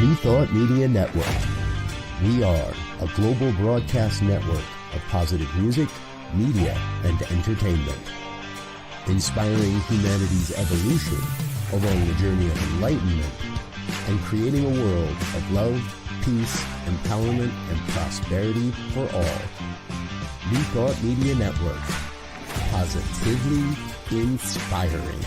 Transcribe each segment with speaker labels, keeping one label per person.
Speaker 1: New Thought Media Network. We are a global broadcast network of positive music, media, and entertainment, inspiring humanity's evolution along the journey of enlightenment and creating a world of love, peace, empowerment, and prosperity for all. New Thought Media Network. Positively inspiring.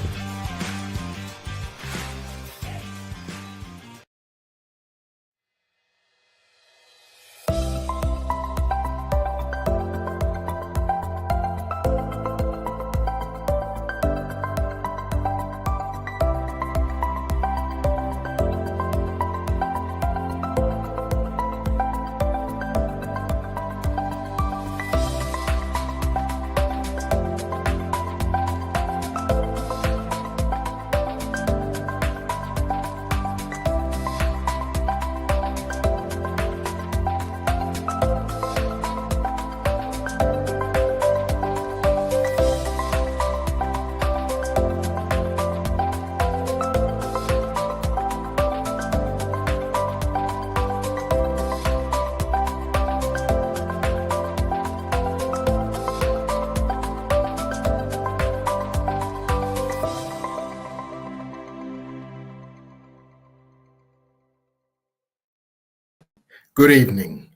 Speaker 2: Good evening,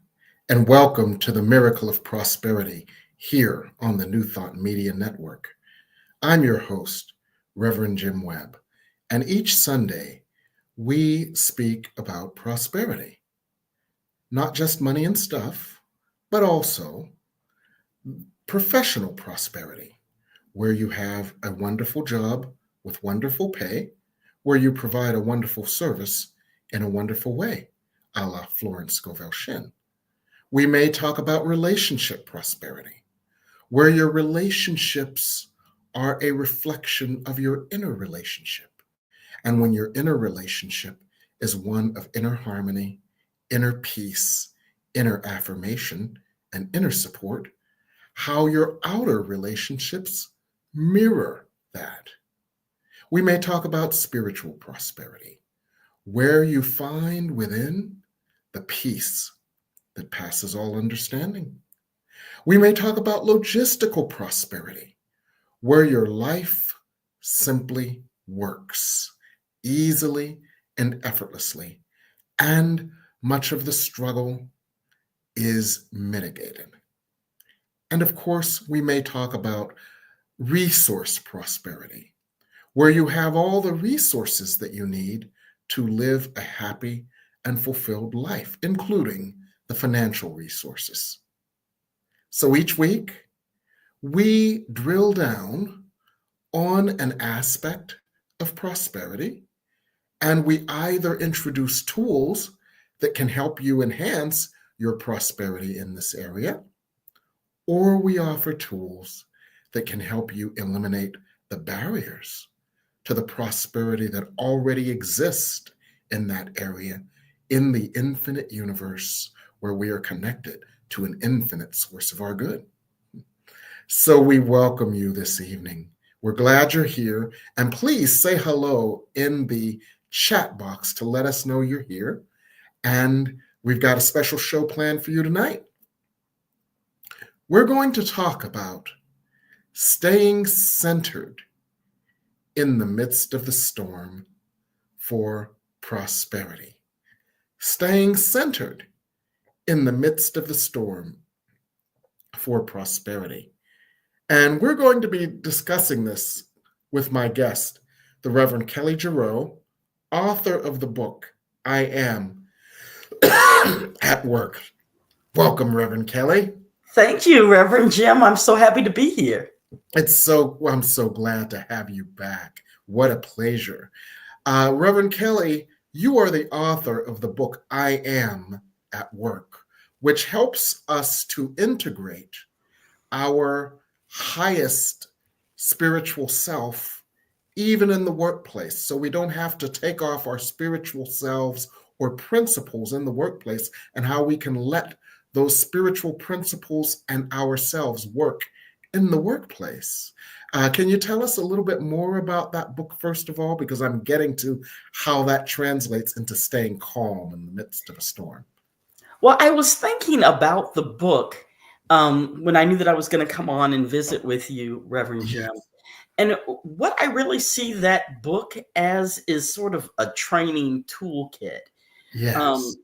Speaker 2: and welcome to the Miracle of Prosperity here on the New Thought Media Network. I'm your host, Reverend Jim Webb, and each Sunday we speak about prosperity. Not just money and stuff, but also professional prosperity, where you have a wonderful job with wonderful pay, where you provide a wonderful service in a wonderful way, a la Florence Scovel Shinn. We may talk about relationship prosperity, where your relationships are a reflection of your inner relationship. And when your inner relationship is one of inner harmony, inner peace, inner affirmation, and inner support, how your outer relationships mirror that. We may talk about spiritual prosperity, where you find within the peace that passes all understanding. We may talk about logistical prosperity, where your life simply works easily and effortlessly, and much of the struggle is mitigated. And of course, we may talk about resource prosperity, where you have all the resources that you need to live a happy and fulfilled life, including the financial resources. So each week, we drill down on an aspect of prosperity, and we either introduce tools that can help you enhance your prosperity in this area, or we offer tools that can help you eliminate the barriers to the prosperity that already exists in that area, in the infinite universe where we are connected to an infinite source of our good. So we welcome you this evening. We're glad you're here, and please say hello in the chat box to let us know you're here. And we've got a special show planned for you tonight. We're going to talk about staying centered in the midst of the storm for prosperity. Staying centered in the midst of the storm for prosperity. And we're going to be discussing this with my guest, the Reverend Kelli Jarreaux, author of the book, I Am at Work. Welcome, Reverend Kelli.
Speaker 3: Thank you, Reverend Jim. I'm so happy to be here.
Speaker 2: I'm so glad to have you back. What a pleasure. Reverend Kelli, you are the author of the book, I Am at Work, which helps us to integrate our highest spiritual self, even in the workplace. So we don't have to take off our spiritual selves or principles in the workplace, and how we can let those spiritual principles and ourselves work in the workplace. Can you tell us a little bit more about that book, first of all? Because I'm getting to how that translates into staying calm in the midst of a storm.
Speaker 3: Well, I was thinking about the book when I knew that I was going to come on and visit with you, Reverend Jim.
Speaker 2: Yes.
Speaker 3: And what I really see that book as is sort of a training toolkit.
Speaker 2: Yes.
Speaker 3: Um,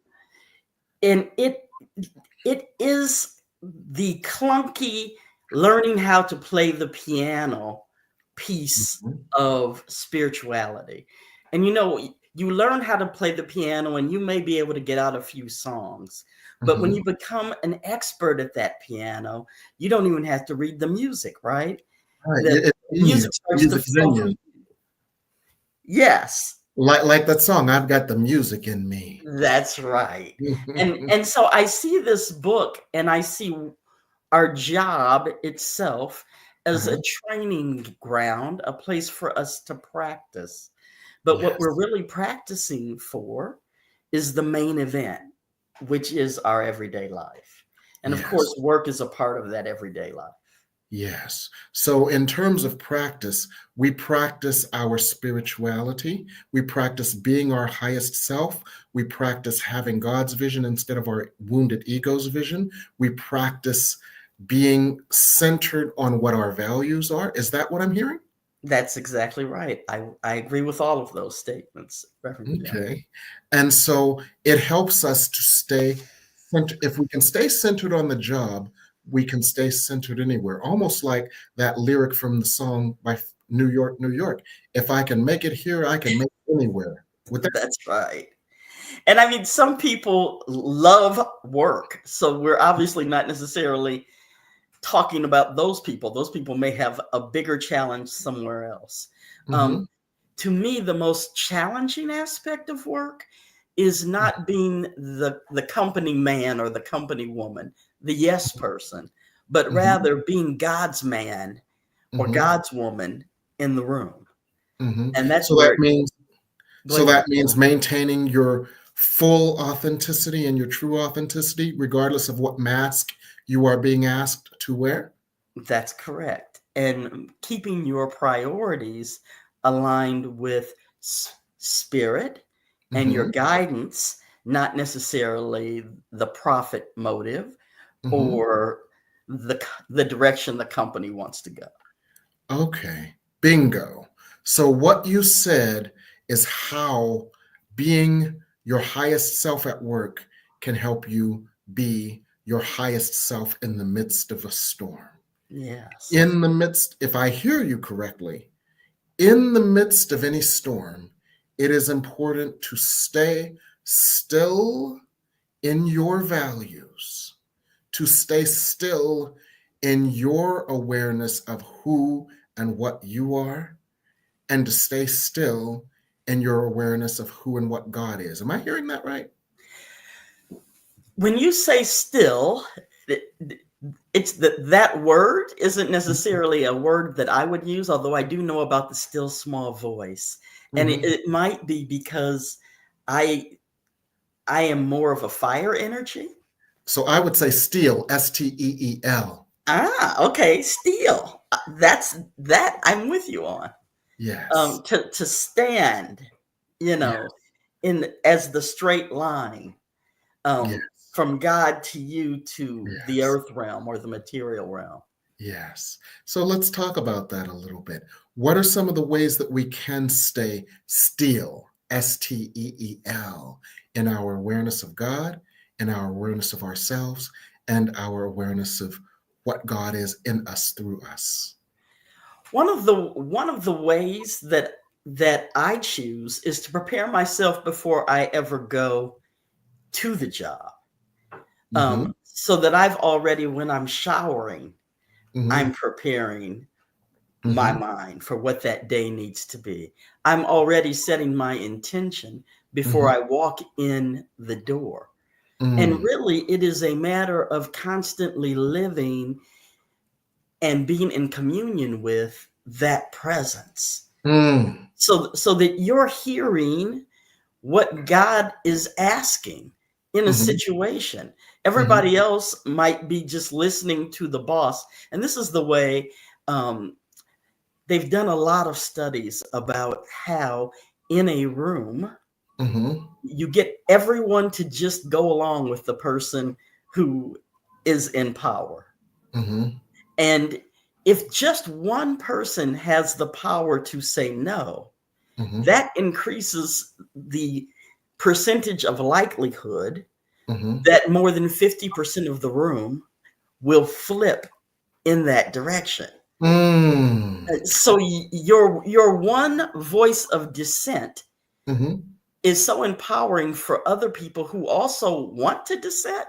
Speaker 3: and it is the clunky learning how to play the piano piece
Speaker 2: Mhm.
Speaker 3: of spirituality. And you learn how to play the piano and you may be able to get out a few songs. But when
Speaker 2: Mhm.
Speaker 3: you become an expert at that piano, you don't even have to read the music, right?
Speaker 2: Right.
Speaker 3: The
Speaker 2: It's in you.
Speaker 3: music starts to
Speaker 2: Music is in
Speaker 3: flow
Speaker 2: you.
Speaker 3: from. Yes,
Speaker 2: Like that song, I've got the music in me.
Speaker 3: that's right. And so I see this book and I see our job itself as a
Speaker 2: Uh-huh.
Speaker 3: training ground, a place for us to practice. But what we're
Speaker 2: Yes.
Speaker 3: really practicing for is the main event, which is our everyday life. And of
Speaker 2: Yes.
Speaker 3: course, work is a part of that everyday life.
Speaker 2: Yes. So, in terms of practice, we practice our spirituality. We practice being our highest self. We practice having God's vision instead of our wounded ego's vision. We practice being centered on what our values are. Is that what I'm hearing?
Speaker 3: That's exactly right. I agree with all of those statements, Reverend Jim.
Speaker 2: Okay. And so it helps us to stay centered. If we can stay centered on the job, we can stay centered anywhere. Almost like that lyric from the song by New York, New York. If I can make it here, I can make it anywhere. With that,
Speaker 3: That's right. And I mean, some people love work. So we're obviously not necessarily talking about those people. Those people may have a bigger challenge somewhere else.
Speaker 2: hmm
Speaker 3: Um, to me, the most challenging aspect of work is not being the company man or the company woman, the yes person, but
Speaker 2: hmm
Speaker 3: rather being God's man or
Speaker 2: hmm
Speaker 3: God's woman in the room.
Speaker 2: hmm
Speaker 3: And that's
Speaker 2: So that
Speaker 3: where,
Speaker 2: means
Speaker 3: go
Speaker 2: so
Speaker 3: ahead.
Speaker 2: that means maintaining your full authenticity and your true authenticity, regardless of what mask you are being asked to wear.
Speaker 3: That's correct. And keeping your priorities aligned with spirit and your
Speaker 2: hmm
Speaker 3: guidance, not necessarily the profit motive
Speaker 2: hmm
Speaker 3: or the direction the company wants to go.
Speaker 2: Okay, bingo. So, what you said is how being your highest self at work can help you be your highest self in the midst of a storm.
Speaker 3: Yes.
Speaker 2: In the midst, if I hear you correctly, in the midst of any storm, it is important to stay still in your values, to stay still in your awareness of who and what you are, and to stay still in your awareness of who and what God is. Am I hearing that right?
Speaker 3: When you say still, it's that word isn't necessarily a word that I would use, although I do know about the still small voice. And it,
Speaker 2: Mhm.
Speaker 3: it might be because I I am more of a fire energy.
Speaker 2: So I would say steel, Steel.
Speaker 3: Ah, okay, steel. That's that I'm with you on.
Speaker 2: Yes.
Speaker 3: To stand, you
Speaker 2: Yeah.
Speaker 3: know, in as the straight line, um,
Speaker 2: Yes.
Speaker 3: from God to you to the
Speaker 2: Yes.
Speaker 3: earth realm or the material realm.
Speaker 2: Yes. So let's talk about that a little bit. What are some of the ways that we can stay still, Steel, in our awareness of God, in our awareness of ourselves, and our awareness of what God is in us through us?
Speaker 3: One of the ways that I choose is to prepare myself before I ever go to the job.
Speaker 2: hmm
Speaker 3: So that I've already, when I'm showering,
Speaker 2: hmm
Speaker 3: I'm preparing my
Speaker 2: hmm
Speaker 3: mind for what that day needs to be. I'm already setting my intention before
Speaker 2: hmm
Speaker 3: I walk in the door. And
Speaker 2: mm
Speaker 3: really, it is a matter of constantly living and being in communion with that presence.
Speaker 2: mm
Speaker 3: So that you're hearing what God is asking. in a
Speaker 2: Mhm.
Speaker 3: situation. Everybody else might be just listening to the boss. And this is the way they've done a lot of studies about how in a room,
Speaker 2: Mhm.
Speaker 3: you get everyone to just go along with the person who is in power.
Speaker 2: Mhm.
Speaker 3: And if just one person has the power to say no,
Speaker 2: Mhm.
Speaker 3: that increases the percentage of likelihood
Speaker 2: Mhm.
Speaker 3: that more than 50% of the room will flip in that direction.
Speaker 2: Mm.
Speaker 3: So your one voice of dissent
Speaker 2: Mhm.
Speaker 3: is so empowering for other people who also want to dissent,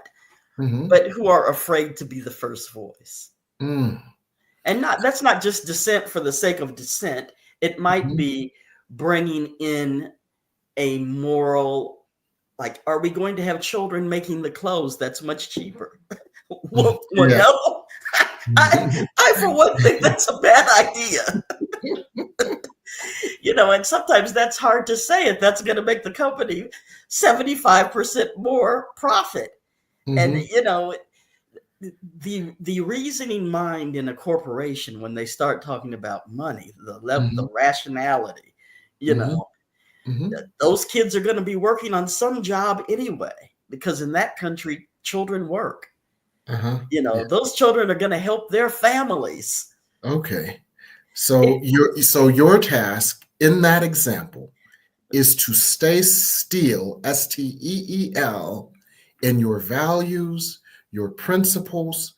Speaker 2: Mhm.
Speaker 3: but who are afraid to be the first voice.
Speaker 2: Mm.
Speaker 3: And that's not just dissent for the sake of dissent. It might
Speaker 2: Mhm.
Speaker 3: be bringing in a moral, like, are we going to have children making the clothes that's much cheaper?
Speaker 2: Mm.
Speaker 3: Well,
Speaker 2: Yeah.
Speaker 3: no. I, for one, think that's a bad idea. And sometimes that's hard to say if that's going to make the company 75% more profit. And,
Speaker 2: Mhm.
Speaker 3: the reasoning mind in a corporation, when they start talking about money, the level, the
Speaker 2: Mhm.
Speaker 3: rationality,
Speaker 2: Mhm. Mhm.
Speaker 3: those kids are going to be working on some job anyway, because in that country, children work.
Speaker 2: Uh-huh. Yeah.
Speaker 3: Those children are going to help their families.
Speaker 2: Okay. So your task in that example is to stay still, STEEL, in your values, your principles,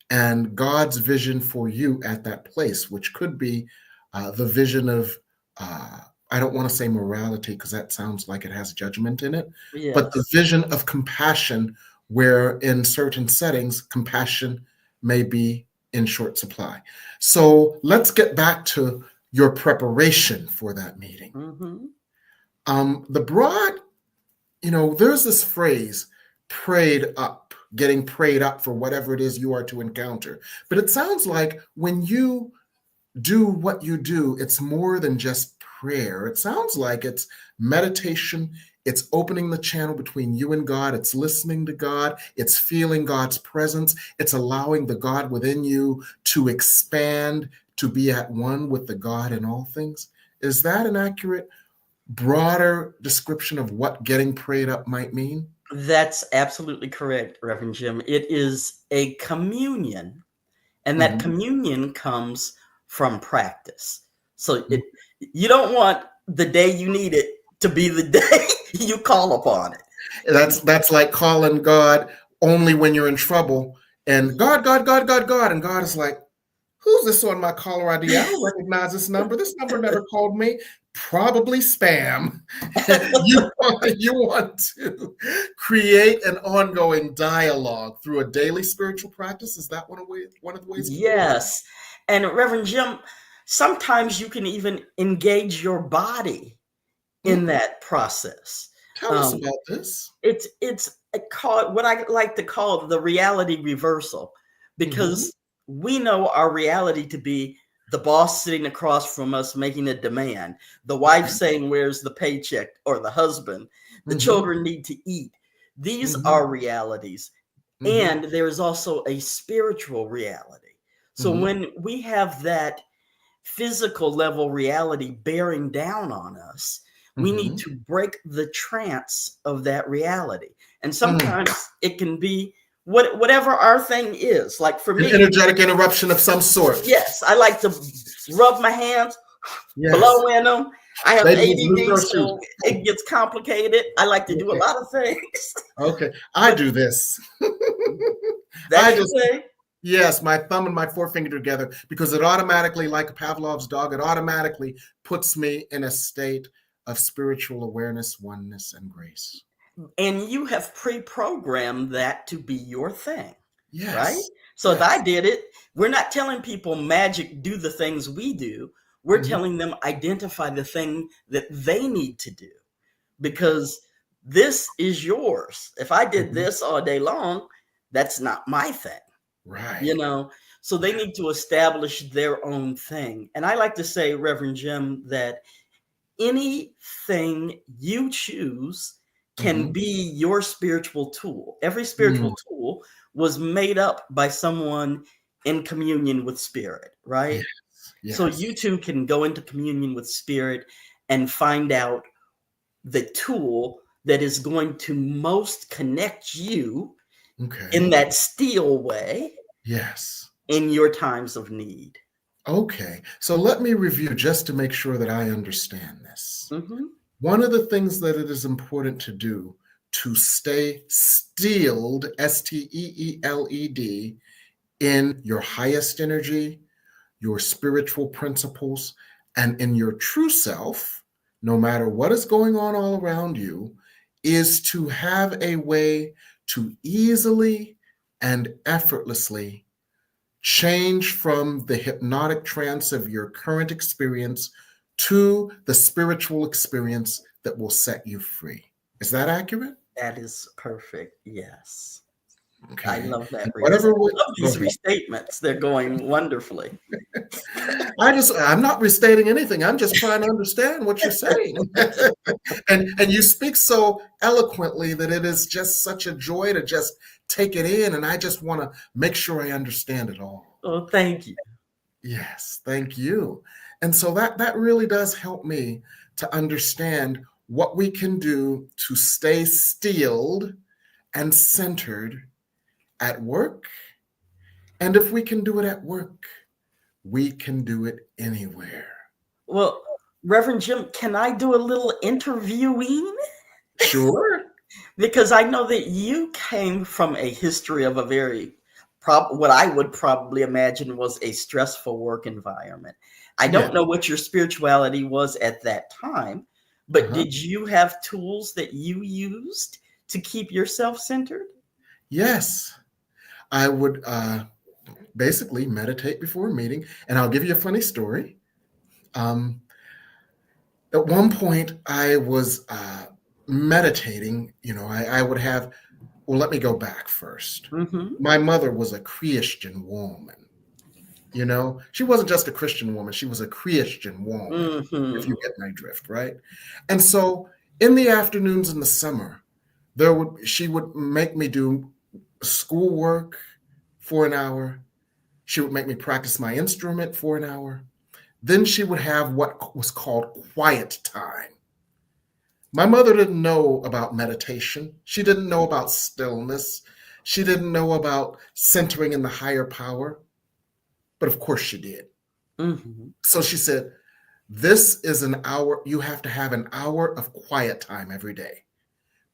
Speaker 2: and God's vision for you at that place, which could be the vision of, I don't want to say morality because that sounds like it has judgment in it, but the
Speaker 3: Yes.
Speaker 2: vision of compassion, where in certain settings, compassion may be in short supply. So let's get back to your preparation for that meeting.
Speaker 3: Mm-hmm.
Speaker 2: The broad, there's this phrase, prayed up, getting prayed up for whatever it is you are to encounter. But it sounds like when you do what you do, it's more than just prayer. It sounds like it's meditation. It's opening the channel between you and God. It's listening to God. It's feeling God's presence. It's allowing the God within you to expand, to be at one with the God in all things. Is that an accurate, broader description of what getting prayed up might mean?
Speaker 3: That's absolutely correct, Reverend Jim. It is a communion, and that
Speaker 2: Mhm.
Speaker 3: communion comes from practice. So you don't want the day you need it to be the day you call upon it.
Speaker 2: That's like calling God only when you're in trouble, and God, God, God, God, God, and God is like, who's this on my caller ID? I don't recognize this number. This number never called me. Probably spam. You want to create an ongoing dialogue through a daily spiritual practice. Is that one of the ways to do it?
Speaker 3: Yes. And Reverend Jim, sometimes you can even engage your body in
Speaker 2: Mm,
Speaker 3: that process.
Speaker 2: tell us
Speaker 3: Um,
Speaker 2: about this.
Speaker 3: it's called, what I like to call, the reality reversal,
Speaker 2: Mhm.
Speaker 3: because we know our reality to be the boss sitting across from us making a demand, the wife
Speaker 2: Okay.
Speaker 3: saying where's the paycheck, or the husband, the
Speaker 2: Mhm.
Speaker 3: children need to eat. These
Speaker 2: Mhm.
Speaker 3: are realities.
Speaker 2: Mhm.
Speaker 3: And there is also a spiritual reality. So
Speaker 2: Mhm.
Speaker 3: when we have that physical level reality bearing down on us, we need
Speaker 2: Mhm.
Speaker 3: to break the trance of that reality. And
Speaker 2: Mm.
Speaker 3: sometimes it can be whatever our thing is. Like for
Speaker 2: An
Speaker 3: me,
Speaker 2: energetic interruption of some sort.
Speaker 3: yes, I like to rub my hands,
Speaker 2: Yes.
Speaker 3: blow in them. I have
Speaker 2: Ladies with blue
Speaker 3: ADD,
Speaker 2: girl shoes.
Speaker 3: so it gets complicated. I like to do a
Speaker 2: Okay.
Speaker 3: lot of things.
Speaker 2: Okay. I
Speaker 3: But
Speaker 2: do this. I
Speaker 3: that's your
Speaker 2: just,
Speaker 3: thing.
Speaker 2: yes, my thumb and my forefinger together because it automatically, like Pavlov's dog, it automatically puts me in a state of spiritual awareness, oneness, and grace.
Speaker 3: And you have pre-programmed that to be your thing, right?
Speaker 2: Yes.
Speaker 3: So if I
Speaker 2: Yes.
Speaker 3: did it, we're not telling people magic do the things we do. We're
Speaker 2: Mhm.
Speaker 3: telling them identify the thing that they need to do, because this is yours. If I did
Speaker 2: Mhm.
Speaker 3: this all day long, that's not my thing, you
Speaker 2: Right.
Speaker 3: know? So they need to establish their own thing. And I like to say, Reverend Jim, that anything you choose can be your spiritual tool. Every spiritual tool was made up by someone in communion with spirit, right?
Speaker 2: Yes. Yes.
Speaker 3: So you too can go into communion with spirit and find out the tool that is going to most connect you in that still way.
Speaker 2: Yes.
Speaker 3: In your times of need.
Speaker 2: Okay. So let me review just to make sure that I understand this. One of the things that it is important to do to stay steeled, STEELED, in your highest energy, your spiritual principles, and in your true self, no matter what is going on all around you, is to have a way to easily and effortlessly change from the hypnotic trance of your current experience to the spiritual experience that will set you free. Is that accurate?
Speaker 3: That is perfect. Yes.
Speaker 2: Okay.
Speaker 3: I love that. I love these restatements. They're going wonderfully.
Speaker 2: I'm not restating anything. I'm just trying to understand what you're saying. and you speak so eloquently that it is just such a joy to just take it in. And I just want to make sure I understand it all.
Speaker 3: Oh, thank you.
Speaker 2: Yes, thank you. And so that really does help me to understand what we can do to stay steeled and centered at work. And if we can do it at work, we can do it anywhere.
Speaker 3: Well, Reverend Jim, can I do a little interviewing?
Speaker 2: Sure.
Speaker 3: Because I know that you came from a history of a very, what I would probably imagine was a stressful work environment. I don't know what your spirituality was at that time, but did you have tools that you used to keep yourself centered?
Speaker 2: Yes. I would basically meditate before a meeting. And I'll give you a funny story. At one point, I was meditating. I would have, well, let me go back first. My mother was a Christian woman. She wasn't just a Christian woman. She was a Christian woman, if you get my drift, right? And so in the afternoons in the summer, she would make me do schoolwork for an hour. She would make me practice my instrument for an hour. Then she would have what was called quiet time. My mother didn't know about meditation. She didn't know about stillness. She didn't know about centering in the higher power. But of course she did. So she said, this is an hour. You have to have an hour of quiet time every day.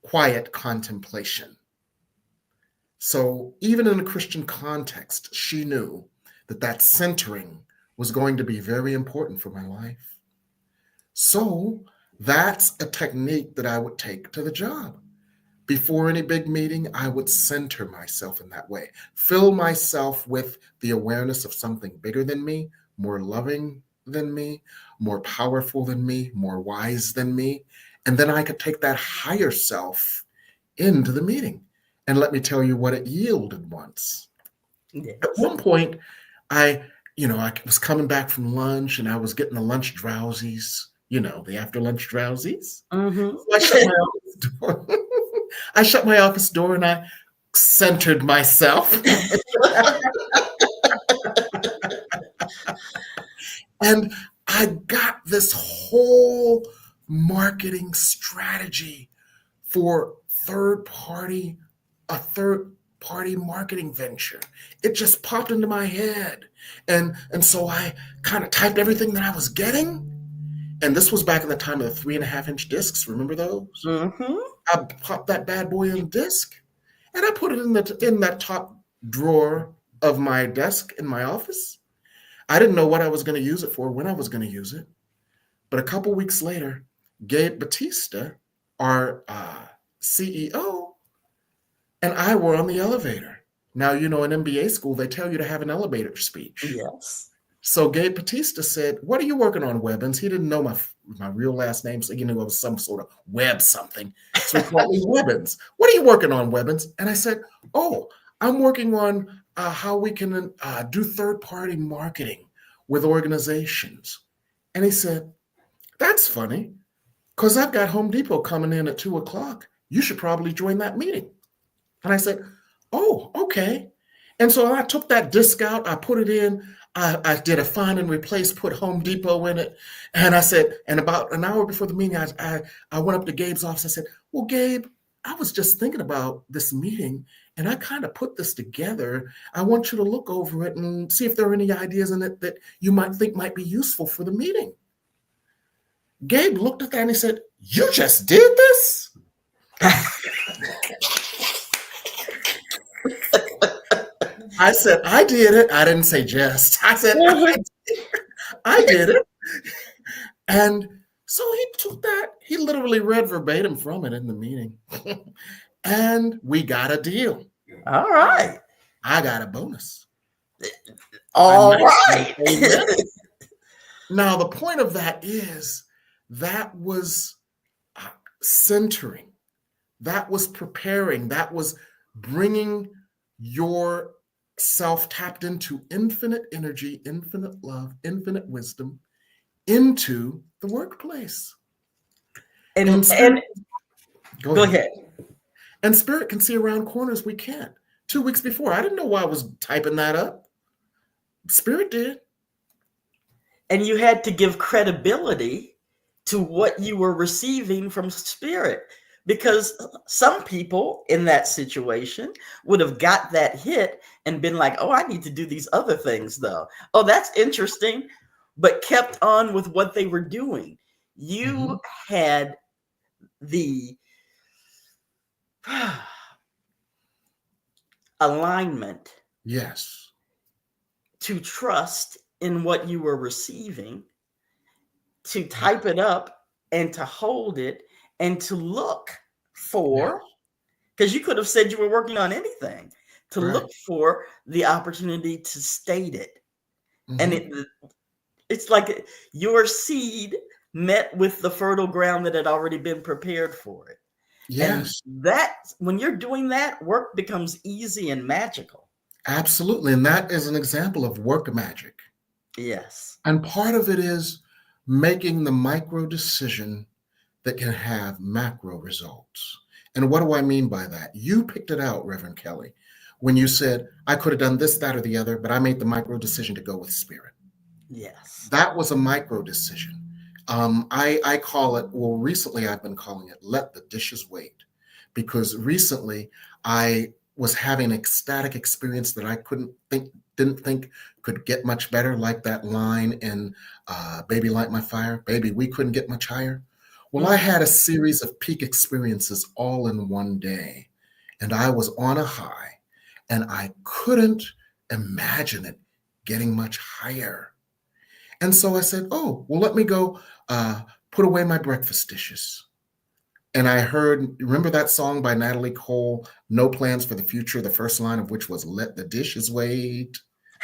Speaker 2: Quiet contemplation. So even in a Christian context, she knew that centering was going to be very important for my life. So that's a technique that I would take to the job. Before any big meeting, I would center myself in that way, fill myself with the awareness of something bigger than me, more loving than me, more powerful than me, more wise than me. And then I could take that higher self into the meeting. And let me tell you what it yielded once. Yes. At one point, I was coming back from lunch and I was getting the lunch drowsies, the after lunch drowsies. So I shut my office door. I shut my office door and I centered myself. And I got this whole marketing strategy for a third party marketing venture. It just popped into my head. And so I kind of typed everything that I was getting. And this was back in the time of the 3.5-inch discs. Remember those? I popped that bad boy in disc and I put it in that top drawer of my desk in my office. I didn't know what I was going to use it for, when I was going to use it. But a couple weeks later, Gabe Batista, our CEO, and I were on the elevator. Now, in MBA school, they tell you to have an elevator speech.
Speaker 3: Yes.
Speaker 2: So Gabe Batista said, what are you working on, Webbins? He didn't know my real last name, so it was some sort of Webb something. So he called me Webbins. What are you working on, Webbins? And I said, I'm working on how we can do third-party marketing with organizations. And he said, that's funny, because I've got Home Depot coming in at 2:00, You should probably join that meeting. And I said, oh, okay. And so I took that disc out, I put it in, I did a find and replace, put Home Depot in it. And I said, and about an hour before the meeting, I went up to Gabe's office. I said, well, Gabe, I was just thinking about this meeting and I kind of put this together. I want you to look over it and see if there are any ideas in it that you might think might be useful for the meeting. Gabe looked at that and he said, you just did this? I said, I did it. I didn't say just. I said, I did it. And so he took that. He literally read verbatim from it in the meeting. And we got a deal.
Speaker 3: All right.
Speaker 2: I got a bonus.
Speaker 3: All right.
Speaker 2: Now, the point of that is that was centering. That was preparing. That was bringing yourself tapped into infinite energy, infinite love, infinite wisdom into the workplace.
Speaker 3: And go ahead.
Speaker 2: And spirit can see around corners we can't. 2 weeks before, I didn't know why I was typing that up. Spirit did.
Speaker 3: And you had to give credibility to what you were receiving from spirit, because some people in that situation would have got that hit and been like, oh, I need to do these other things though. Oh, that's interesting, but kept on with what they were doing. You had the alignment.
Speaker 2: Yes.
Speaker 3: To trust in what you were receiving, to type it up and to hold it and to look for, because you could have said you were working on anything, to look for the opportunity to state it. And it's like your seed met with the fertile ground that had already been prepared for it.
Speaker 2: Yes.
Speaker 3: And that, when you're doing that, work becomes easy and magical.
Speaker 2: Absolutely. And that is an example of work magic.
Speaker 3: Yes.
Speaker 2: And part of it is making the micro decision that can have macro results. And what do I mean by that? You picked it out, Reverend Kelly, when you said, I could have done this, that, or the other, but I made the micro decision to go with spirit.
Speaker 3: Yes.
Speaker 2: That was a micro decision. I call it, well, recently I've been calling it, let the dishes wait. Because recently I was having an ecstatic experience that I didn't think could get much better, like that line in Baby Light My Fire, baby, we couldn't get much higher. Well, I had a series of peak experiences all in one day, and I was on a high, and I couldn't imagine it getting much higher. And so I said, oh, well, let me go put away my breakfast dishes. And I heard, remember that song by Natalie Cole, No Plans for the Future, the first line of which was, let the dishes wait?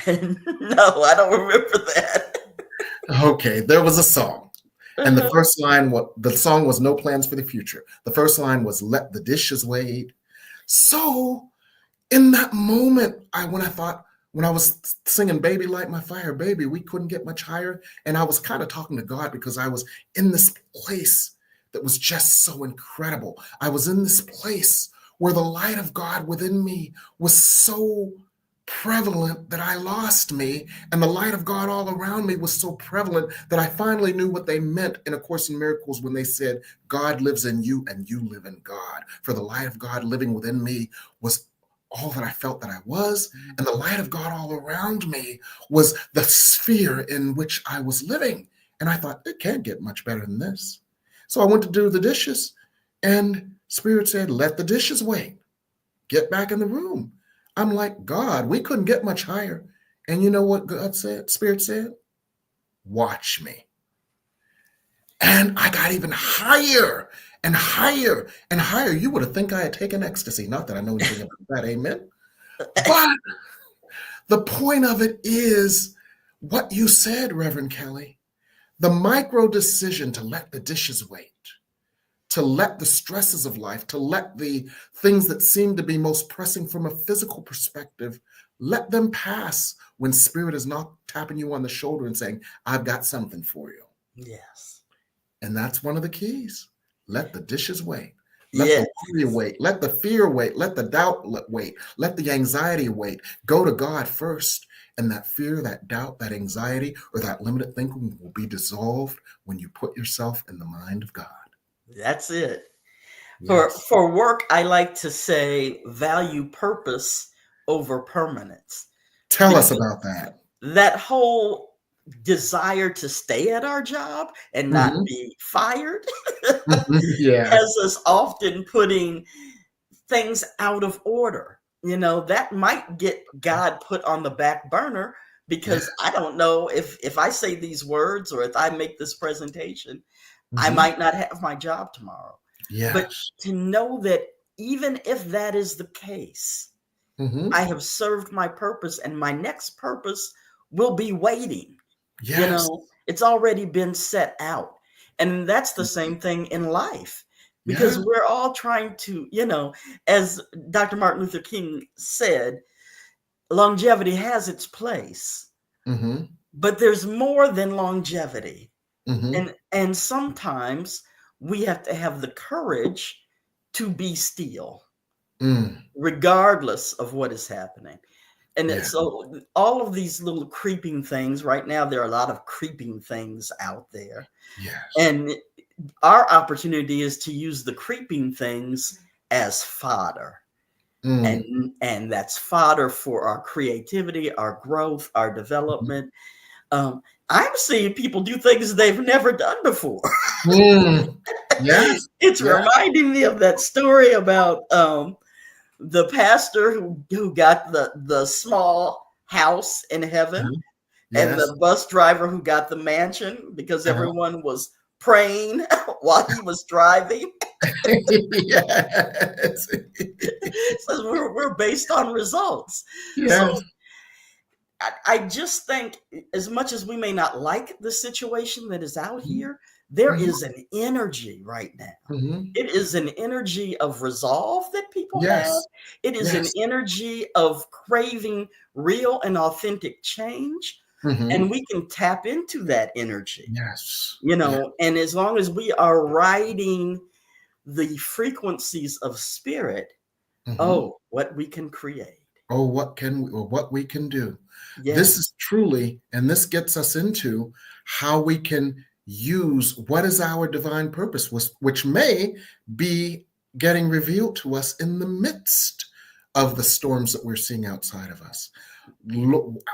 Speaker 3: No, I don't remember that.
Speaker 2: Okay, there was a song. And the first line, the song was No Plans for the Future. The first line was, let the dishes wait. So in that moment, when I was singing Baby Light My Fire, baby, we couldn't get much higher. And I was kind of talking to God because I was in this place that was just so incredible. I was in this place where the light of God within me was so prevalent that I lost me, and the light of God all around me was so prevalent that I finally knew what they meant in A Course in Miracles when they said, God lives in you and you live in God. For the light of God living within me was all that I felt that I was, and the light of God all around me was the sphere in which I was living. And I thought, it can't get much better than this. So I went to do the dishes, and Spirit said, let the dishes wait. Get back in the room. I'm like, God, we couldn't get much higher. And you know what God said? Spirit said, watch me. And I got even higher and higher and higher. You would have think I had taken ecstasy. Not that I know anything about that, amen. But the point of it is what you said, Reverend Kelly. The micro decision to let the dishes wait, to let the stresses of life, to let the things that seem to be most pressing from a physical perspective, let them pass when Spirit is not tapping you on the shoulder and saying, I've got something for you.
Speaker 3: Yes.
Speaker 2: And that's one of the keys. Let the dishes wait. Let the
Speaker 3: Yes.
Speaker 2: worry wait. Let the fear wait. Let the doubt wait. Let the anxiety wait. Go to God first. And that fear, that doubt, that anxiety, or that limited thinking will be dissolved when you put yourself in the mind of God.
Speaker 3: That's it.
Speaker 2: Yes.
Speaker 3: For work, I like to say value purpose over permanence.
Speaker 2: Tell us
Speaker 3: Because
Speaker 2: about that.
Speaker 3: that whole desire to stay at our job and not
Speaker 2: Mhm.
Speaker 3: be fired
Speaker 2: Yeah.
Speaker 3: has us often putting things out of order. That might get God put on the back burner because
Speaker 2: Yes.
Speaker 3: I don't know if I say these words or if I make this presentation, I
Speaker 2: Mhm.
Speaker 3: might not have my job tomorrow. But
Speaker 2: Yes.
Speaker 3: to know that even if that is the case,
Speaker 2: Mhm.
Speaker 3: I have served my purpose and my next purpose will be waiting.
Speaker 2: Yes.
Speaker 3: It's already been set out. And that's the same thing in life because
Speaker 2: Yeah.
Speaker 3: we're all trying to, as Dr. Martin Luther King said, longevity has its place,
Speaker 2: Mhm.
Speaker 3: but there's more than longevity.
Speaker 2: Mhm.
Speaker 3: And sometimes we have to have the courage to be still,
Speaker 2: Mm.
Speaker 3: regardless of what is happening. And
Speaker 2: Yeah.
Speaker 3: so all of these little creeping things, right now, there are a lot of creeping things out there.
Speaker 2: Yes.
Speaker 3: And our opportunity is to use the creeping things as fodder.
Speaker 2: Mm.
Speaker 3: And that's fodder for our creativity, our growth, our development. I'm seeing people do things they've never done before.
Speaker 2: Mm. Yes.
Speaker 3: It's
Speaker 2: Yeah.
Speaker 3: reminding me of that story about the pastor who got the small house in heaven
Speaker 2: Uh-huh.
Speaker 3: and
Speaker 2: Yes.
Speaker 3: the bus driver who got the mansion because
Speaker 2: Uh-huh.
Speaker 3: everyone was praying while he was driving.
Speaker 2: Yes.
Speaker 3: So we're based on results. So
Speaker 2: Yes.
Speaker 3: I just think, as much as we may not like the situation that is out here, there
Speaker 2: Mhm.
Speaker 3: is an energy right now.
Speaker 2: Mhm.
Speaker 3: It is an energy of resolve that people have.
Speaker 2: Yes.
Speaker 3: It is an
Speaker 2: Yes.
Speaker 3: energy of craving real and authentic change.
Speaker 2: Mhm.
Speaker 3: And we can tap into that energy,
Speaker 2: Yes. Yeah.
Speaker 3: and as long as we are riding the frequencies of spirit,
Speaker 2: Mhm.
Speaker 3: oh, what we can create.
Speaker 2: Oh, what we can do. This
Speaker 3: Yes.
Speaker 2: is truly, and this gets us into how we can use what is our divine purpose, which may be getting revealed to us in the midst of the storms that we're seeing outside of us.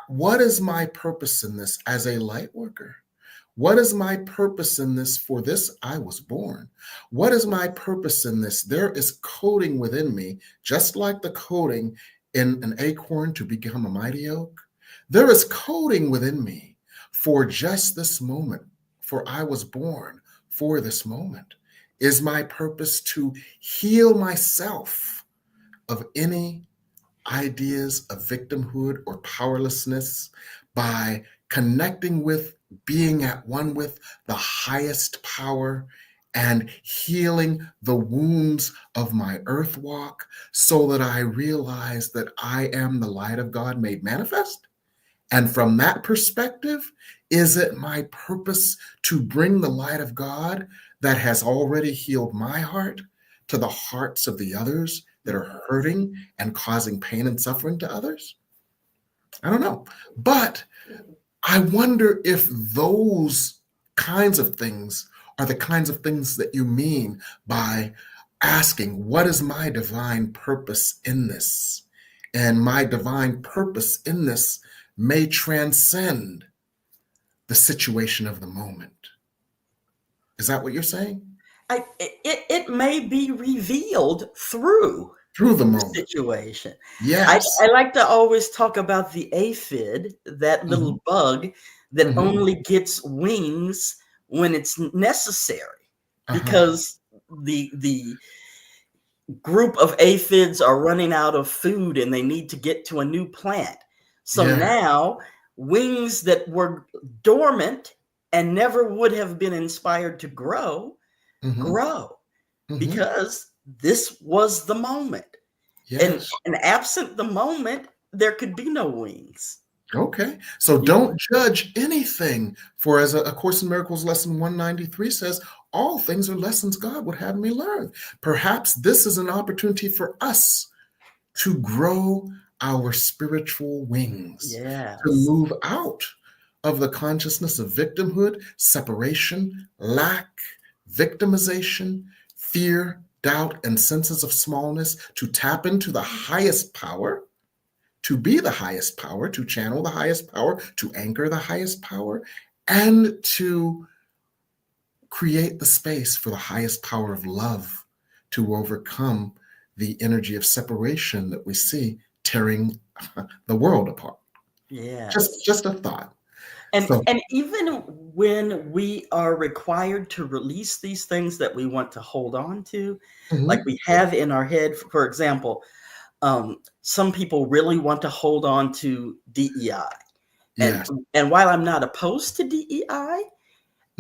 Speaker 2: What is my purpose in this as a light worker? What is my purpose in this? For this I was born. What is my purpose in this? There is coding within me, just like the coding in an acorn to become a mighty oak. There is coding within me for just this moment, for I was born for this moment. Is my purpose to heal myself of any ideas of victimhood or powerlessness by connecting with, being at one with the highest power and healing the wounds of my earth walk so that I realize that I am the light of God made manifest? And from that perspective, is it my purpose to bring the light of God that has already healed my heart to the hearts of the others that are hurting and causing pain and suffering to others? I don't know. But I wonder if those kinds of things are the kinds of things that you mean by asking, what is my divine purpose in this? And my divine purpose in this may transcend the situation of the moment. Is that what you're saying?
Speaker 3: It may be revealed through
Speaker 2: Through the
Speaker 3: the
Speaker 2: moment.
Speaker 3: situation.
Speaker 2: Yes.
Speaker 3: I like to always talk about the aphid, that
Speaker 2: Mhm.
Speaker 3: little bug that
Speaker 2: Mhm.
Speaker 3: only gets wings when it's necessary,
Speaker 2: Uh-huh.
Speaker 3: because the group of aphids are running out of food and they need to get to a new plant. So
Speaker 2: Yeah.
Speaker 3: now wings that were dormant and never would have been inspired to grow
Speaker 2: Mhm.
Speaker 3: grow,
Speaker 2: Mhm.
Speaker 3: because this was the moment. And,
Speaker 2: Yes.
Speaker 3: and absent the moment, there could be no wings.
Speaker 2: Okay. So
Speaker 3: You know?
Speaker 2: don't judge anything. For as A Course in Miracles lesson 193 says, all things are lessons God would have me learn. Perhaps this is an opportunity for us to grow our spiritual wings,
Speaker 3: Yes.
Speaker 2: to move out of the consciousness of victimhood, separation, lack, victimization, fear, doubt, and senses of smallness, to tap into the highest power, to be the highest power, to channel the highest power, to anchor the highest power, and to create the space for the highest power of love to overcome the energy of separation that we see tearing the world apart.
Speaker 3: Yeah.
Speaker 2: Just a thought.
Speaker 3: And
Speaker 2: So,
Speaker 3: and even when we are required to release these things that we want to hold on to, like
Speaker 2: mhm,
Speaker 3: we have in our head, for example, some people really want to hold on to DEI. And
Speaker 2: yes.
Speaker 3: and while I'm not opposed to DEI,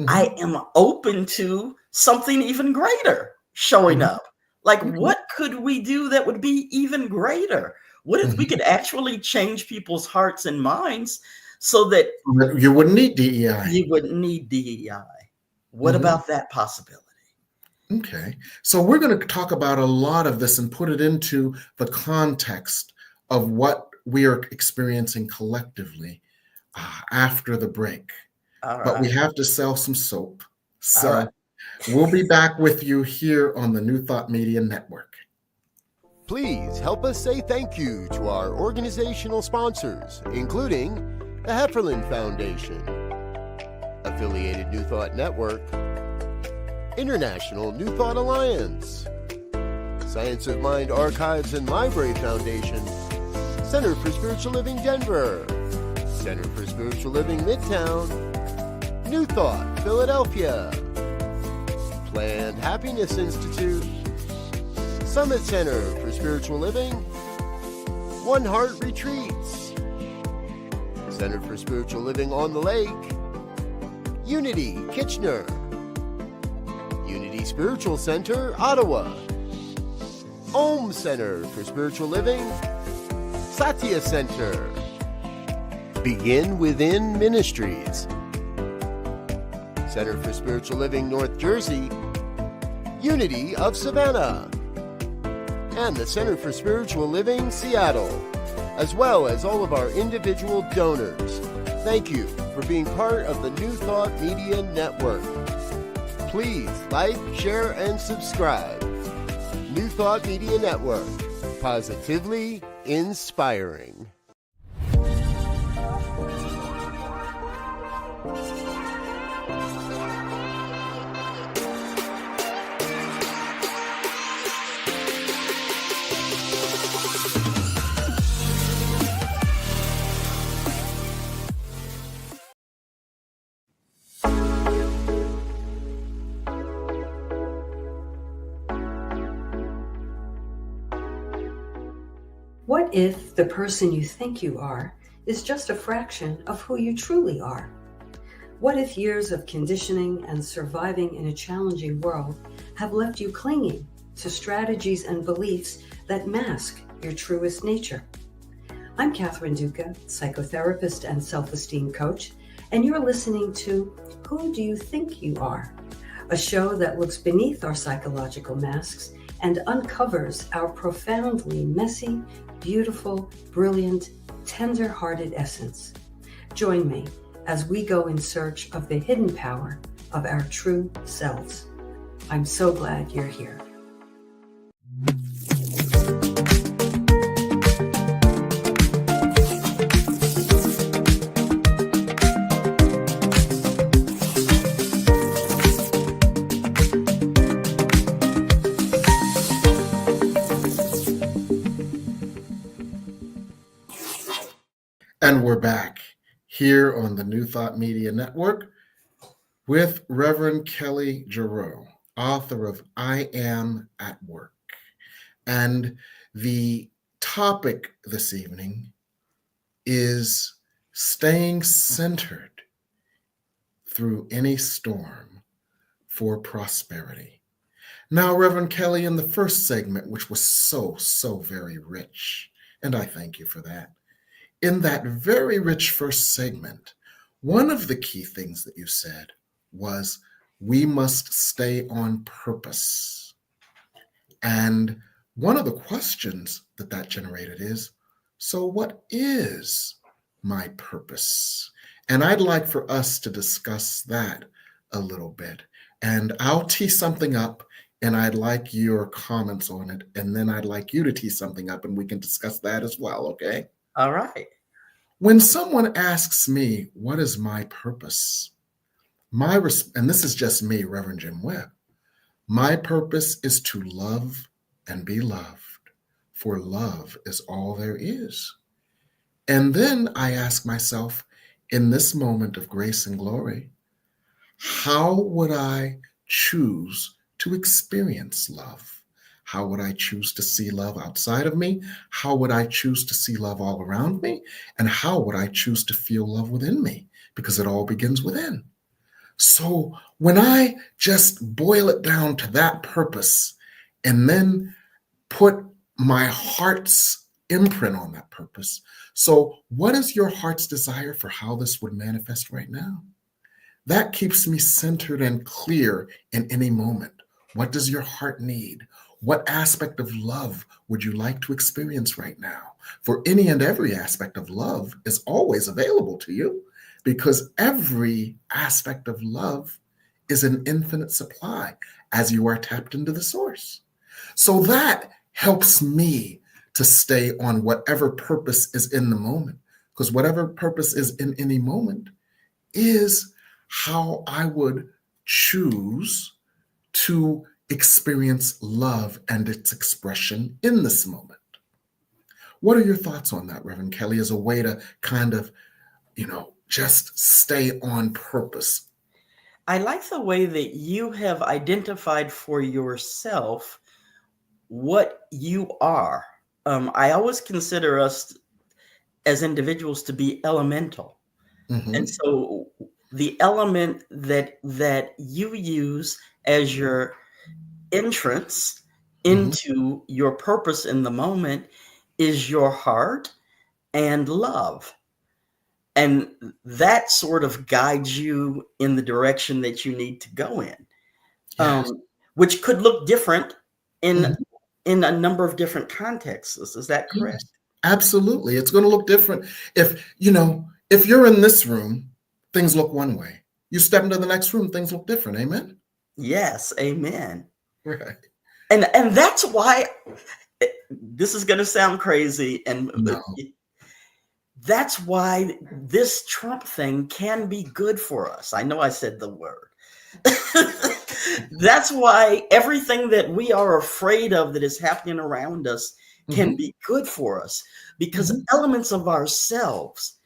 Speaker 3: I
Speaker 2: Mhm,
Speaker 3: am open to something even greater showing
Speaker 2: mhm,
Speaker 3: up. Like,
Speaker 2: okay,
Speaker 3: what could we do that would be even greater? What if we
Speaker 2: mhm.
Speaker 3: could actually change people's hearts and minds so that
Speaker 2: You wouldn't need DEI.
Speaker 3: you wouldn't need DEI? What
Speaker 2: Mhm.
Speaker 3: about that possibility?
Speaker 2: Okay. So we're going to talk about a lot of this and put it into the context of what we are experiencing collectively after the break.
Speaker 3: All
Speaker 2: But we
Speaker 3: right.
Speaker 2: have to sell some soap.
Speaker 3: All right.
Speaker 2: So we'll be back with you here on the New Thought Media Network.
Speaker 4: Please help us say thank you to our organizational sponsors, including the Hefferland Foundation, Affiliated New Thought Network, International New Thought Alliance, Science of Mind Archives and Library Foundation, Center for Spiritual Living Denver, Center for Spiritual Living Midtown, New Thought Philadelphia, Planned Happiness Institute, Summit Center for Spiritual Living, One Heart Retreats, Center for Spiritual Living on the Lake, Unity Kitchener, Unity Spiritual Center, Ottawa, Om Center for Spiritual Living, Satya Center, Begin Within Ministries, Center for Spiritual Living, North Jersey, Unity of Savannah, and the Center for Spiritual Living, Seattle, as well as all of our individual donors. Thank you for being part of the New Thought Media Network. Please like, share, and subscribe. New Thought Media Network, positively inspiring.
Speaker 5: What if the person you think you are is just a fraction of who you truly are? What if years of conditioning and surviving in a challenging world have left you clinging to strategies and beliefs that mask your truest nature? I'm Catherine Duca, psychotherapist and self-esteem coach, and you're listening to Who Do You Think You Are? A show that looks beneath our psychological masks and uncovers our profoundly messy, beautiful, brilliant, tender-hearted essence. Join me as we go in search of the hidden power of our true selves. I'm so glad you're here.
Speaker 2: And we're back here on the New Thought Media Network with Reverend Kelli Jarreaux, author of I Am at Work. And the topic this evening is staying centered through any storm for prosperity. Now, Reverend Kelli, in the first segment, which was so very rich, and I thank you for that, in that very rich first segment, one of the key things that you said was we must stay on purpose. And one of the questions that generated is, so what is my purpose? And I'd like for us to discuss that a little bit. And I'll tee something up, and I'd like your comments on it. And then I'd like you to tee something up, and we can discuss that as well, okay?
Speaker 3: All right.
Speaker 2: When someone asks me, what is my purpose? And this is just me, Reverend Jim Webb, my purpose is to love and be loved, for love is all there is. And then I ask myself, in this moment of grace and glory, how would I choose to experience love? How would I choose to see love outside of me? How would I choose to see love all around me? And how would I choose to feel love within me? Because it all begins within. So when I just boil it down to that purpose and then put my heart's imprint on that purpose. So what is your heart's desire for how this would manifest right now? That keeps me centered and clear in any moment. What does your heart need? What aspect of love would you like to experience right now? For any and every aspect of love is always available to you, because every aspect of love is an infinite supply as you are tapped into the source. So that helps me to stay on whatever purpose is in the moment, because whatever purpose is in any moment is how I would choose to experience love and its expression in this moment. What are your thoughts on that, Reverend Kelli, as a way to kind of, just stay on purpose?
Speaker 3: I like the way that you have identified for yourself what you are. I always consider us as individuals to be elemental.
Speaker 2: Mm-hmm.
Speaker 3: And so the element that you use as your entrance into your purpose in the moment is your heart and love. And that sort of guides you in the direction that you need to go in,
Speaker 2: Yes.
Speaker 3: which could look different in a number of different contexts. Is that correct?
Speaker 2: Yes, absolutely. It's going to look different. If you're in this room, things look one way. You step into the next room, things look different. Amen?
Speaker 3: Yes, amen.
Speaker 2: Right.
Speaker 3: And that's why this is going to sound crazy, and
Speaker 2: No.
Speaker 3: that's why this Trump thing can be good for us. I know I said the word. That's why everything that we are afraid of that is happening around us can be good for us, because elements of ourselves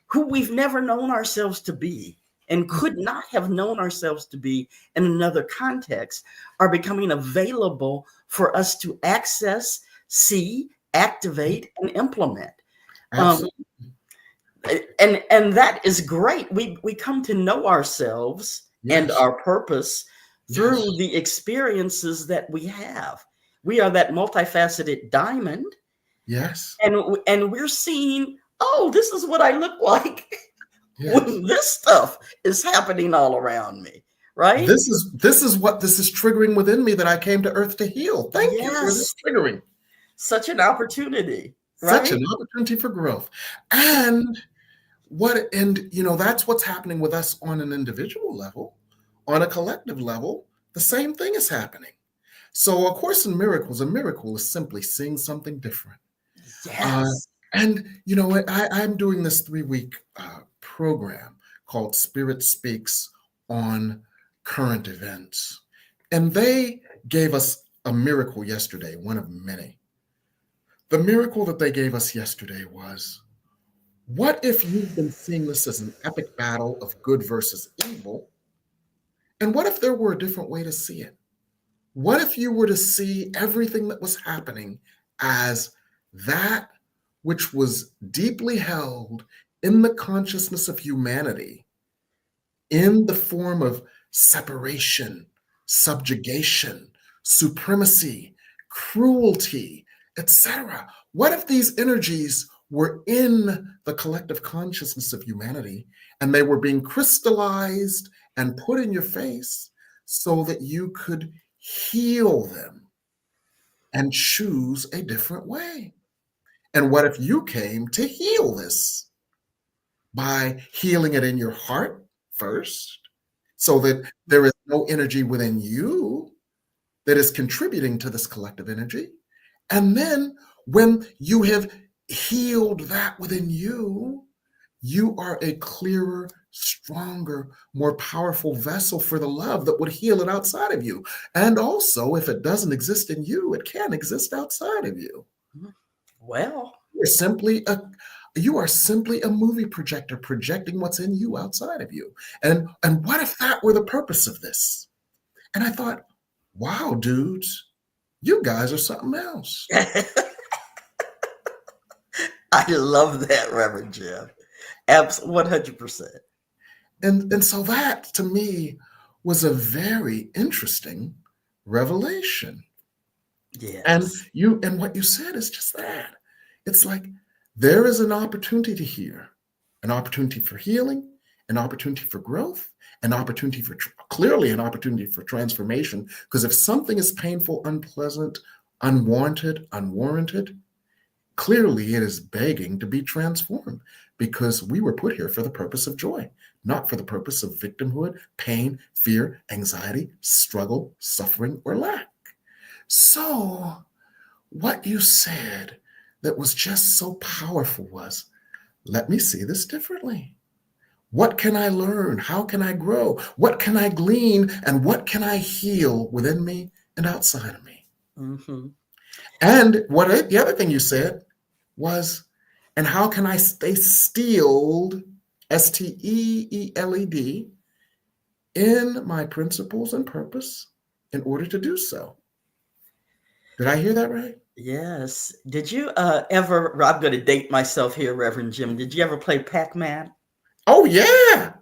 Speaker 3: who we've never known ourselves to be and could not have known ourselves to be in another context are becoming available for us to access, see, activate, and implement.
Speaker 2: Absolutely.
Speaker 3: And that is great. We come to know ourselves and our purpose through the experiences that we have. We are that multifaceted diamond.
Speaker 2: Yes.
Speaker 3: And we're seeing, oh, this is what I look like when this stuff is happening all around me. Right?
Speaker 2: This is what this is triggering within me that I came to Earth to heal. Thank you for this triggering.
Speaker 3: Such an opportunity. Right?
Speaker 2: Such an opportunity for growth. And that's what's happening with us on an individual level. On a collective level, the same thing is happening. So A Course in Miracles, a miracle is simply seeing something different.
Speaker 3: Yes.
Speaker 2: And I'm doing this 3-week program called Spirit Speaks on current events. And they gave us a miracle yesterday, one of many. The miracle that they gave us yesterday was, what if you've been seeing this as an epic battle of good versus evil? And what if there were a different way to see it? What if you were to see everything that was happening as that which was deeply held in the consciousness of humanity in the form of separation, subjugation, supremacy, cruelty, etc.? What if these energies were in the collective consciousness of humanity and they were being crystallized and put in your face so that you could heal them and choose a different way. And what if you came to heal this by healing it in your heart first, so that there is no energy within you that is contributing to this collective energy? And then when you have healed that within you, you are a clearer, stronger, more powerful vessel for the love that would heal it outside of you. And also, if it doesn't exist in you, it can exist outside of you.
Speaker 3: Well,
Speaker 2: You are simply a movie projector projecting what's in you outside of you. And what if that were the purpose of this? And I thought, wow, dudes, you guys are something else.
Speaker 3: I love that, Reverend Jim. 100%.
Speaker 2: And so that, to me, was a very interesting revelation.
Speaker 3: Yes.
Speaker 2: And what you said is just that. It's like there is an opportunity to hear, an opportunity for healing, an opportunity for growth, an opportunity for clearly an opportunity for transformation. Because if something is painful, unpleasant, unwanted, unwarranted, clearly it is begging to be transformed, because we were put here for the purpose of joy, not for the purpose of victimhood, pain, fear, anxiety, struggle, suffering, or lack. So what you said that was just so powerful was, let me see this differently. What can I learn? How can I grow? What can I glean? And what can I heal within me and outside of me?
Speaker 3: Mm-hmm.
Speaker 2: And the other thing you said was, and how can I stay steeled, STEELED, in my principles and purpose in order to do so? Did I hear that right?
Speaker 3: Yes. Did you ever, I'm going to date myself here, Reverend Jim. Did you ever play Pac-Man?
Speaker 2: Oh, yeah.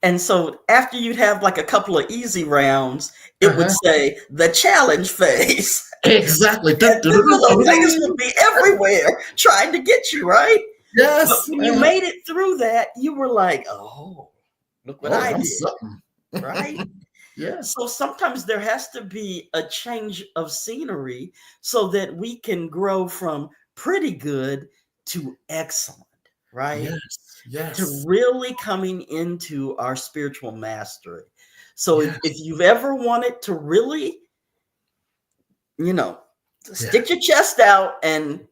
Speaker 3: And so after you'd have like a couple of easy rounds, it would say the challenge phase.
Speaker 2: Exactly.
Speaker 3: And little things would be everywhere trying to get you, right?
Speaker 2: Yes.
Speaker 3: But when you made it through that, you were like, oh, look what I did.
Speaker 2: Something.
Speaker 3: Right?
Speaker 2: Yeah.
Speaker 3: So sometimes there has to be a change of scenery so that we can grow from pretty good to excellent, right?
Speaker 2: Yes.
Speaker 3: To really coming into our spiritual mastery. So if you've ever wanted to really, stick your chest out and,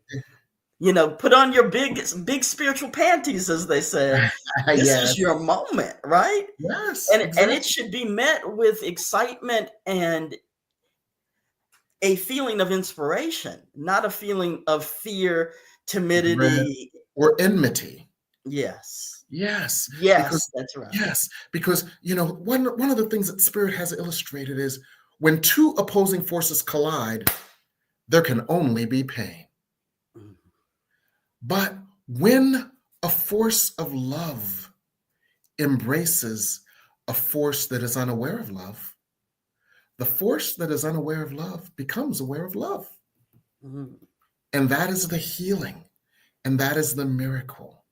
Speaker 3: put on your big spiritual panties, as they say, this is your moment, right?
Speaker 2: Yes.
Speaker 3: And it should be met with excitement and a feeling of inspiration, not a feeling of fear, timidity,
Speaker 2: or enmity.
Speaker 3: Yes.
Speaker 2: Yes.
Speaker 3: Yes, that's right.
Speaker 2: Yes, because one of the things that Spirit has illustrated is when two opposing forces collide, there can only be pain.
Speaker 3: Mm-hmm.
Speaker 2: But when a force of love embraces a force that is unaware of love, the force that is unaware of love becomes aware of love.
Speaker 3: Mm-hmm.
Speaker 2: And that is the healing, and that is the miracle.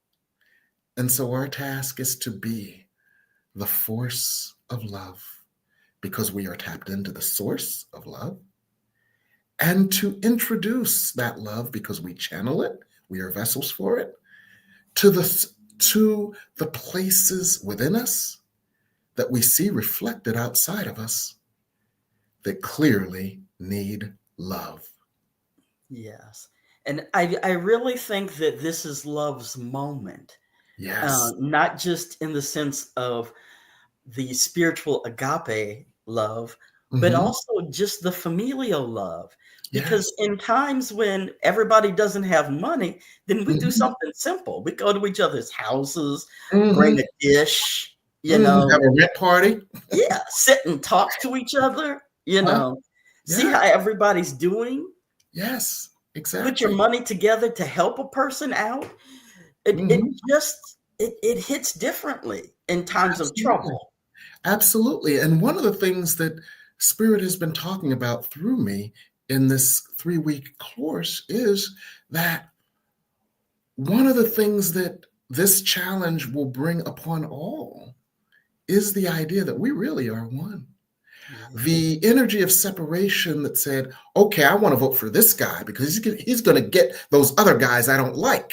Speaker 2: And so our task is to be the force of love, because we are tapped into the source of love, and to introduce that love, because we channel it, we are vessels for it, to the places within us that we see reflected outside of us that clearly need love.
Speaker 3: Yes. And I really think that this is love's moment.
Speaker 2: Yes.
Speaker 3: Not just in the sense of the spiritual agape love, but also just the familial love. Because in times when everybody doesn't have money, then we do something simple. We go to each other's houses, bring a dish,
Speaker 2: have a rent party.
Speaker 3: Yeah, sit and talk to each other, see how everybody's doing.
Speaker 2: Yes, exactly.
Speaker 3: Put your money together to help a person out. It hits differently in times of trouble.
Speaker 2: Absolutely. And one of the things that Spirit has been talking about through me in this 3-week course is that one of the things that this challenge will bring upon all is the idea that we really are one. The energy of separation that said, okay, I want to vote for this guy because he's going to get those other guys I don't like.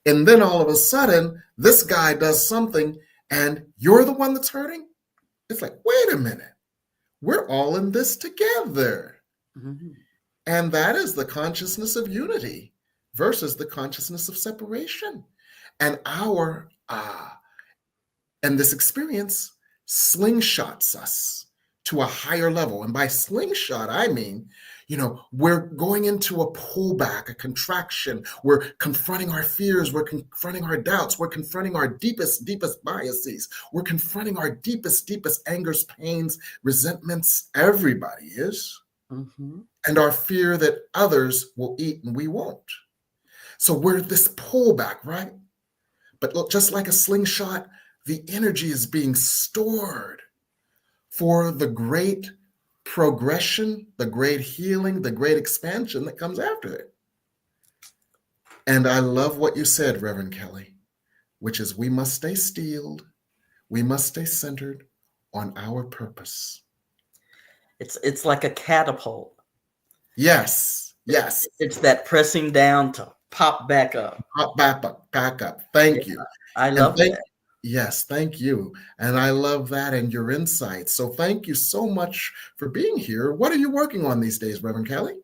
Speaker 2: And then all of a sudden, this guy does something and you're the one that's hurting. It's like, wait a minute, we're all in this together.
Speaker 3: Mm-hmm.
Speaker 2: And that is the consciousness of unity versus the consciousness of separation. And and this experience slingshots us to a higher level. And by slingshot, I mean, we're going into a pullback, a contraction. We're confronting our fears. We're confronting our doubts. We're confronting our deepest, deepest biases. We're confronting our deepest, deepest angers, pains, resentments. Everybody is.
Speaker 3: Mm-hmm.
Speaker 2: And our fear that others will eat and we won't. So we're this pullback, right? But look, just like a slingshot, the energy is being stored for the great progression, the great healing, the great expansion that comes after it. And I love what you said, Reverend Kelli, which is we must stay steeled, we must stay centered on our purpose.
Speaker 3: It's like a catapult.
Speaker 2: Yes, yes.
Speaker 3: It's that pressing down to pop back up.
Speaker 2: Pop back up. Thank you.
Speaker 3: I love that.
Speaker 2: Yes, thank you. And I love that and your insights. So thank you so much for being here. What are you working on these days, Reverend Kelli?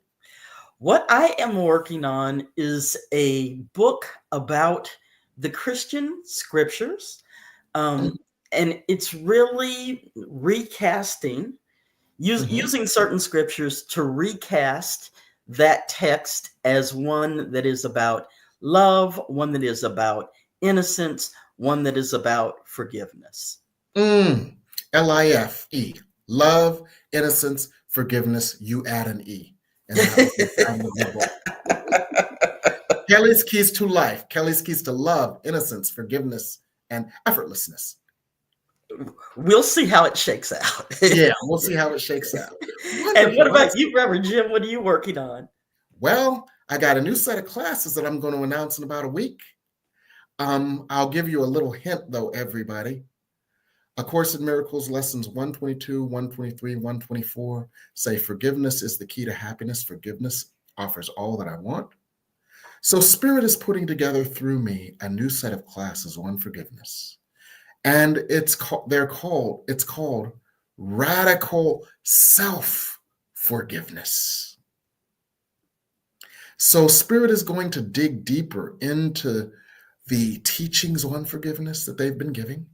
Speaker 3: What I am working on is a book about the Christian scriptures. And it's really recasting, using certain scriptures to recast that text as one that is about love, one that is about innocence, one that is about forgiveness.
Speaker 2: L-I-F-E. Love, innocence, forgiveness. You add an E. And Kelli's Keys to Life. Kelli's Keys to Love, Innocence, Forgiveness, and Effortlessness.
Speaker 3: We'll see how it shakes out.
Speaker 2: Yeah, we'll see how it shakes out.
Speaker 3: And what about you, Reverend Jim? What are you working on?
Speaker 2: Well, I got a new set of classes that I'm going to announce in about a week. I'll give you a little hint, though, everybody. A Course in Miracles, lessons 122, 123, 124 say forgiveness is the key to happiness. Forgiveness offers all that I want. So Spirit is putting together through me a new set of classes on forgiveness. And it's called Radical Self-Forgiveness. So Spirit is going to dig deeper into the teachings on forgiveness that they've been giving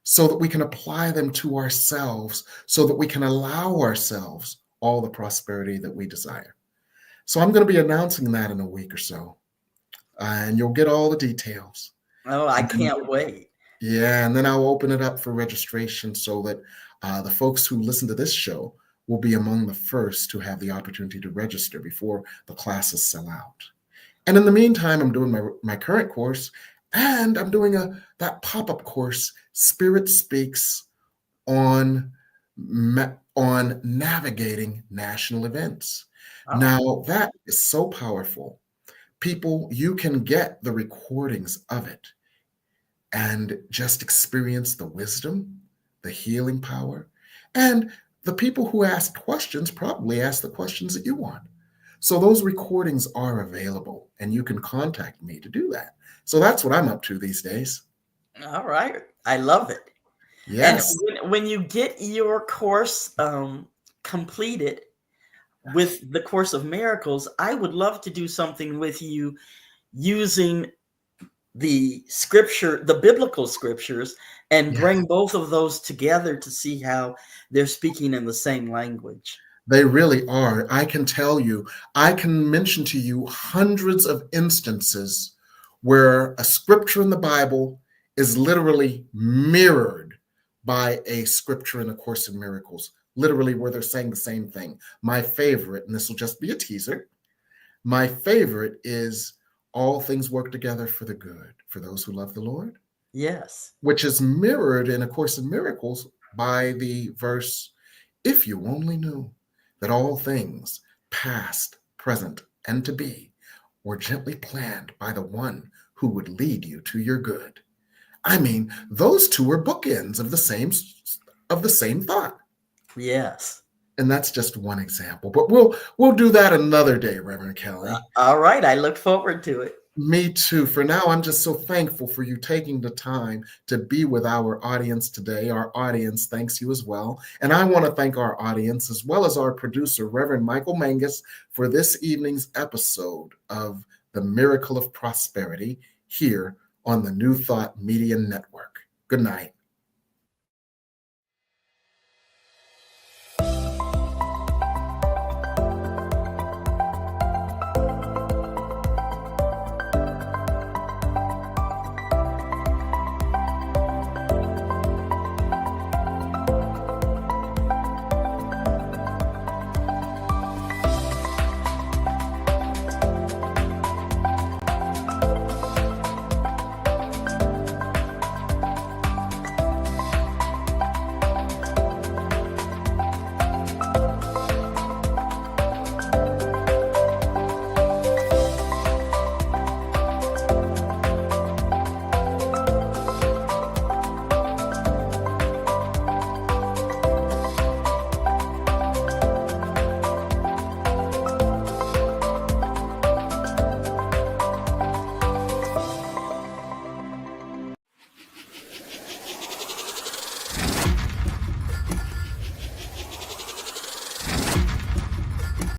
Speaker 2: so that we can apply them to ourselves, so that we can allow ourselves all the prosperity that we desire. So I'm going to be announcing that in a week or so, and you'll get all the details.
Speaker 3: Oh, I can't wait.
Speaker 2: Yeah, and then I'll open it up for registration so that the folks who listen to this show will be among the first to have the opportunity to register before the classes sell out. And in the meantime, I'm doing my current course, and I'm doing that pop-up course, Spirit Speaks, on navigating national events. Oh. Now, that is so powerful. People, you can get the recordings of it and just experience the wisdom, the healing power, and the people who ask questions probably ask the questions that you want. So those recordings are available, and you can contact me to do that. So that's what I'm up to these days.
Speaker 3: All right. I love it.
Speaker 2: Yes.
Speaker 3: And when you get your course completed with the Course of Miracles, I would love to do something with you using the scripture, the biblical scriptures, and bring both of those together to see how they're speaking in the same language.
Speaker 2: They really are. I can tell you, I can mention to you hundreds of instances where a scripture in the Bible is literally mirrored by a scripture in A Course in Miracles, literally where they're saying the same thing. My favorite, and this will just be a teaser, my favorite is all things work together for the good, for those who love the Lord.
Speaker 3: Yes.
Speaker 2: Which is mirrored in A Course in Miracles by the verse, if you only knew that all things, past, present, and to be, were gently planned by the one who would lead you to your good. I mean, those two are bookends of the same thought.
Speaker 3: Yes.
Speaker 2: And that's just one example. But we'll do that another day, Reverend Kelly.
Speaker 3: All right. I look forward to it.
Speaker 2: Me too. For now, I'm just so thankful for you taking the time to be with our audience today. Our audience thanks you as well. And I want to thank our audience as well as our producer, Reverend Michael Mangus, for this evening's episode of The Miracle of Prosperity here on the New Thought Media Network. Good night.